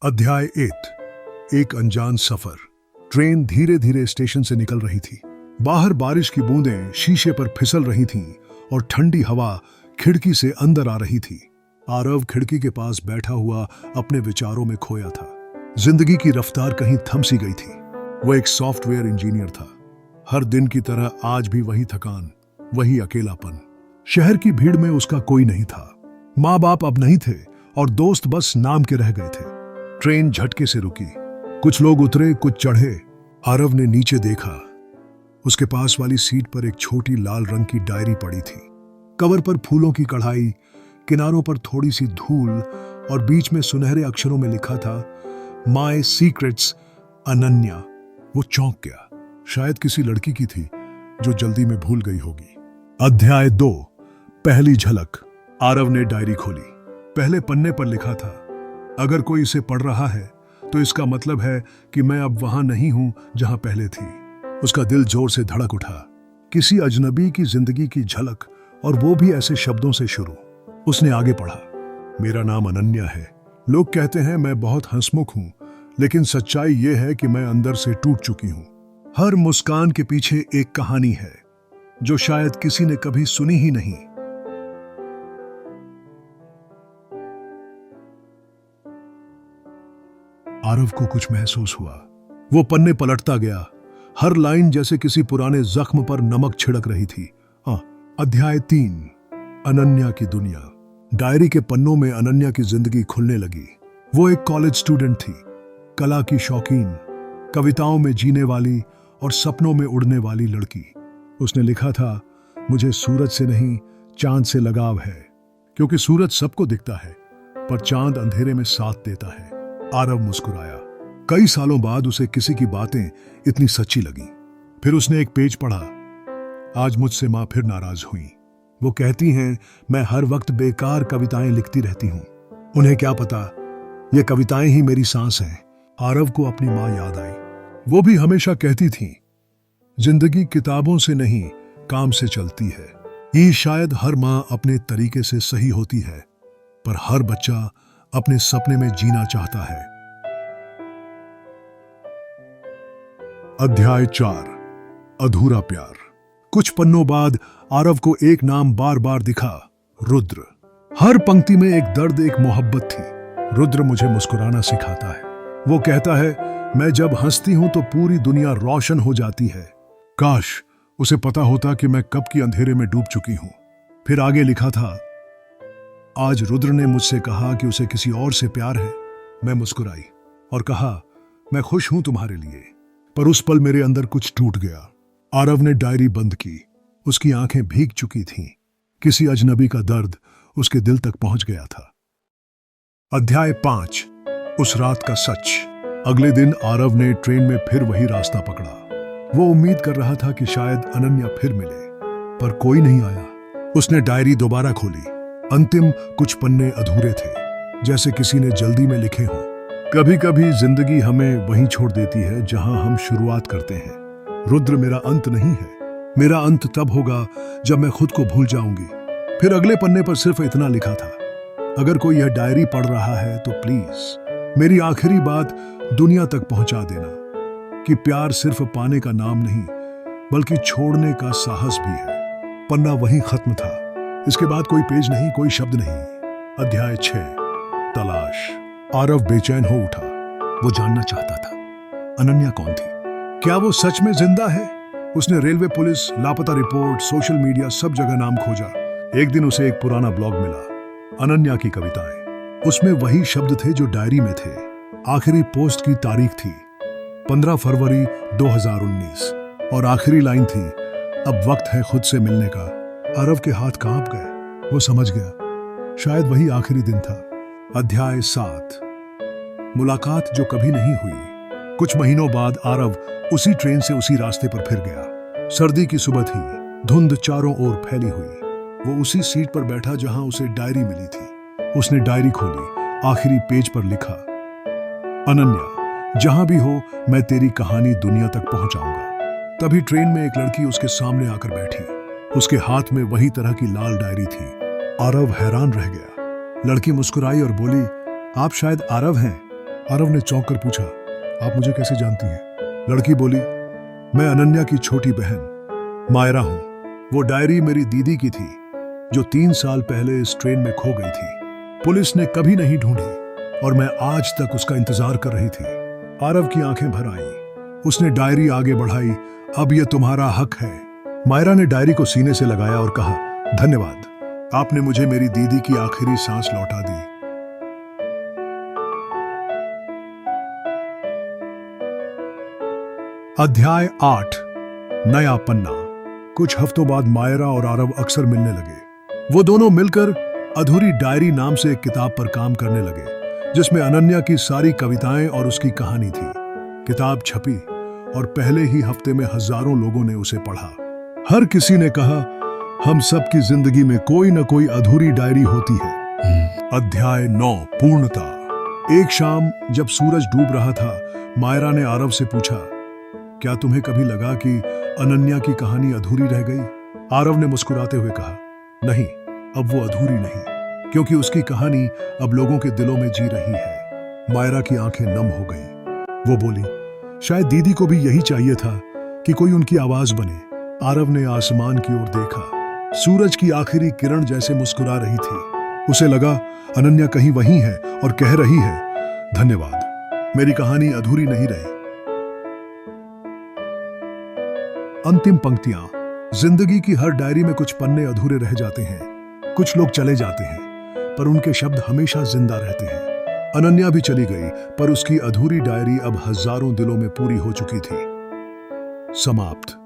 अध्याय 8। एक अनजान सफर। ट्रेन धीरे धीरे स्टेशन से निकल रही थी। बाहर बारिश की बूंदें शीशे पर फिसल रही थीं और ठंडी हवा खिड़की से अंदर आ रही थी। आरव खिड़की के पास बैठा हुआ अपने विचारों में खोया था। जिंदगी की रफ्तार कहीं थम सी गई थी। वो एक सॉफ्टवेयर इंजीनियर था। हर दिन की तरह आज भी वही थकान, वही अकेलापन। शहर की भीड़ में उसका कोई नहीं था। माँ बाप अब नहीं थे और दोस्त बस नाम के रह गए थे। ट्रेन झटके से रुकी। कुछ लोग उतरे, कुछ चढ़े। आरव ने नीचे देखा। उसके पास वाली सीट पर एक छोटी लाल रंग की डायरी पड़ी थी। कवर पर फूलों की कढ़ाई, किनारों पर थोड़ी सी धूल और बीच में सुनहरे अक्षरों में लिखा था माय सीक्रेट्स अनन्या। वो चौंक गया। शायद किसी लड़की की थी जो जल्दी में भूल गई होगी। अध्याय 2। पहली झलक। आरव ने डायरी खोली। पहले पन्ने पर लिखा था, अगर कोई इसे पढ़ रहा है तो इसका मतलब है कि मैं अब वहां नहीं हूं जहां पहले थी। उसका दिल जोर से धड़क उठा। किसी अजनबी की जिंदगी की झलक, और वो भी ऐसे शब्दों से शुरू। उसने आगे पढ़ा, मेरा नाम अनन्या है। लोग कहते हैं मैं बहुत हंसमुख हूं, लेकिन सच्चाई ये है कि मैं अंदर से टूट चुकी हूं। हर मुस्कान के पीछे एक कहानी है जो शायद किसी ने कभी सुनी ही नहीं। आरव को कुछ महसूस हुआ। वो पन्ने पलटता गया। हर लाइन जैसे किसी पुराने जख्म पर नमक छिड़क रही थी। अध्याय 3। अनन्या की दुनिया। डायरी के पन्नों में अनन्या की जिंदगी खुलने लगी। वो एक कॉलेज स्टूडेंट थी, कला की शौकीन, कविताओं में जीने वाली और सपनों में उड़ने वाली लड़की। उसने लिखा था, मुझे सूरज से नहीं चांद से लगाव है, क्योंकि सूरज सबको दिखता है पर चांद अंधेरे में साथ देता है। आरव मुस्कुराया। कई सालों बाद उसे किसी की बातें इतनी सच्ची लगी। फिर उसने एक पेज पढ़ा, आज मुझसे मां फिर नाराज हुई। वो कहती हैं मैं हर वक्त बेकार कविताएं लिखती रहती हूं। उन्हें क्या पता ये कविताएं ही मेरी सांस हैं। आरव को अपनी मां याद आई। वो भी हमेशा कहती थी, जिंदगी किताबों से नहीं काम से चलती है। ये शायद हर मां अपने तरीके से सही होती है, पर हर बच्चा अपने सपने में जीना चाहता है। अध्याय 4। अधूरा प्यार। कुछ पन्नों बाद आरव को एक नाम बार बार दिखा, रुद्र। हर पंक्ति में एक दर्द, एक मोहब्बत थी। रुद्र मुझे मुस्कुराना सिखाता है। वो कहता है मैं जब हंसती हूं तो पूरी दुनिया रोशन हो जाती है। काश उसे पता होता कि मैं कब की अंधेरे में डूब चुकी हूं। फिर आगे लिखा था, आज रुद्र ने मुझसे कहा कि उसे किसी और से प्यार है। मैं मुस्कुराई और कहा, मैं खुश हूं तुम्हारे लिए। पर उस पल मेरे अंदर कुछ टूट गया। आरव ने डायरी बंद की। उसकी आंखें भीग चुकी थीं। किसी अजनबी का दर्द उसके दिल तक पहुंच गया था। अध्याय 5। उस रात का सच। अगले दिन आरव ने ट्रेन में फिर वही रास्ता पकड़ा। वो उम्मीद कर रहा था कि शायद अनन्या फिर मिले, पर कोई नहीं आया। उसने डायरी दोबारा खोली। अंतिम कुछ पन्ने अधूरे थे, जैसे किसी ने जल्दी में लिखे हों। कभी कभी जिंदगी हमें वहीं छोड़ देती है जहां हम शुरुआत करते हैं। रुद्र मेरा अंत नहीं है। मेरा अंत तब होगा जब मैं खुद को भूल जाऊंगी। फिर अगले पन्ने पर सिर्फ इतना लिखा था, अगर कोई यह डायरी पढ़ रहा है तो प्लीज मेरी आखिरी बात दुनिया तक पहुंचा देना कि प्यार सिर्फ पाने का नाम नहीं, बल्कि छोड़ने का साहस भी है। पन्ना वहीं खत्म था। इसके बाद कोई पेज नहीं, कोई शब्द नहीं। अध्याय 6। तलाश। आरव बेचैन हो उठा। वो जानना चाहता था, अनन्या कौन थी? क्या वो सच में जिंदा है? उसने रेलवे पुलिस, लापता रिपोर्ट, सोशल मीडिया, सब जगह नाम खोजा। एक दिन उसे एक पुराना ब्लॉग मिला, अनन्या की कविताएं। उसमें वही शब्द थे जो डायरी में थे। आखिरी पोस्ट की तारीख थी 15 फरवरी 2019 और आखिरी लाइन थी, अब वक्त है खुद से मिलने का। आरव के हाथ कांप गए। वो समझ गया शायद वही आखिरी दिन था। अध्याय 7। मुलाकात जो कभी नहीं हुई। कुछ महीनों बाद आरव उसी ट्रेन से उसी रास्ते पर फिर गया। सर्दी की सुबह थी। धुंध चारों ओर फैली हुई। वो उसी सीट पर बैठा जहां उसे डायरी मिली थी। उसने डायरी खोली। आखिरी पेज पर लिखा, अनन्या, जहां भी हो मैं तेरी कहानी दुनिया तक पहुंचाऊंगा। तभी ट्रेन में एक लड़की उसके सामने आकर बैठी। उसके हाथ में वही तरह की लाल डायरी थी। आरव हैरान रह गया। लड़की मुस्कुराई और बोली, आप शायद आरव हैं। आरव ने चौंक कर पूछा, आप मुझे कैसे जानती हैं? लड़की बोली, मैं अनन्या की छोटी बहन मायरा हूं। वो डायरी मेरी दीदी की थी जो 3 साल पहले इस ट्रेन में खो गई थी। पुलिस ने कभी नहीं ढूंढी और मैं आज तक उसका इंतजार कर रही थी। आरव की आंखें भर आईं। उसने डायरी आगे बढ़ाई, अब यह तुम्हारा हक है। मायरा ने डायरी को सीने से लगाया और कहा, धन्यवाद, आपने मुझे मेरी दीदी की आखिरी सांस लौटा दी। अध्याय 8, नया पन्ना। कुछ हफ्तों बाद मायरा और आरव अक्सर मिलने लगे। वो दोनों मिलकर अधूरी डायरी नाम से एक किताब पर काम करने लगे, जिसमें अनन्या की सारी कविताएं और उसकी कहानी थी। किताब छपी और पहले ही हफ्ते में हजारों लोगों ने उसे पढ़ा। हर किसी ने कहा, हम सब की जिंदगी में कोई न कोई अधूरी डायरी होती है। अध्याय 9, पूर्णता। एक शाम जब सूरज डूब रहा था, मायरा ने आरव से पूछा, क्या तुम्हें कभी लगा कि अनन्या की कहानी अधूरी रह गई? आरव ने मुस्कुराते हुए कहा, नहीं, अब वो अधूरी नहीं, क्योंकि उसकी कहानी अब लोगों के दिलों में जी रही है। मायरा की आंखें नम हो गईं। वो बोली, शायद दीदी को भी यही चाहिए था कि कोई उनकी आवाज बने। आरव ने आसमान की ओर देखा। सूरज की आखिरी किरण जैसे मुस्कुरा रही थी। उसे लगा अनन्या कहीं वहीं है और कह रही है, धन्यवाद, मेरी कहानी अधूरी नहीं रही। अंतिम पंक्तियां। जिंदगी की हर डायरी में कुछ पन्ने अधूरे रह जाते हैं। कुछ लोग चले जाते हैं, पर उनके शब्द हमेशा जिंदा रहते हैं। अनन्या भी चली गई, पर उसकी अधूरी डायरी अब हजारों दिलों में पूरी हो चुकी थी। समाप्त।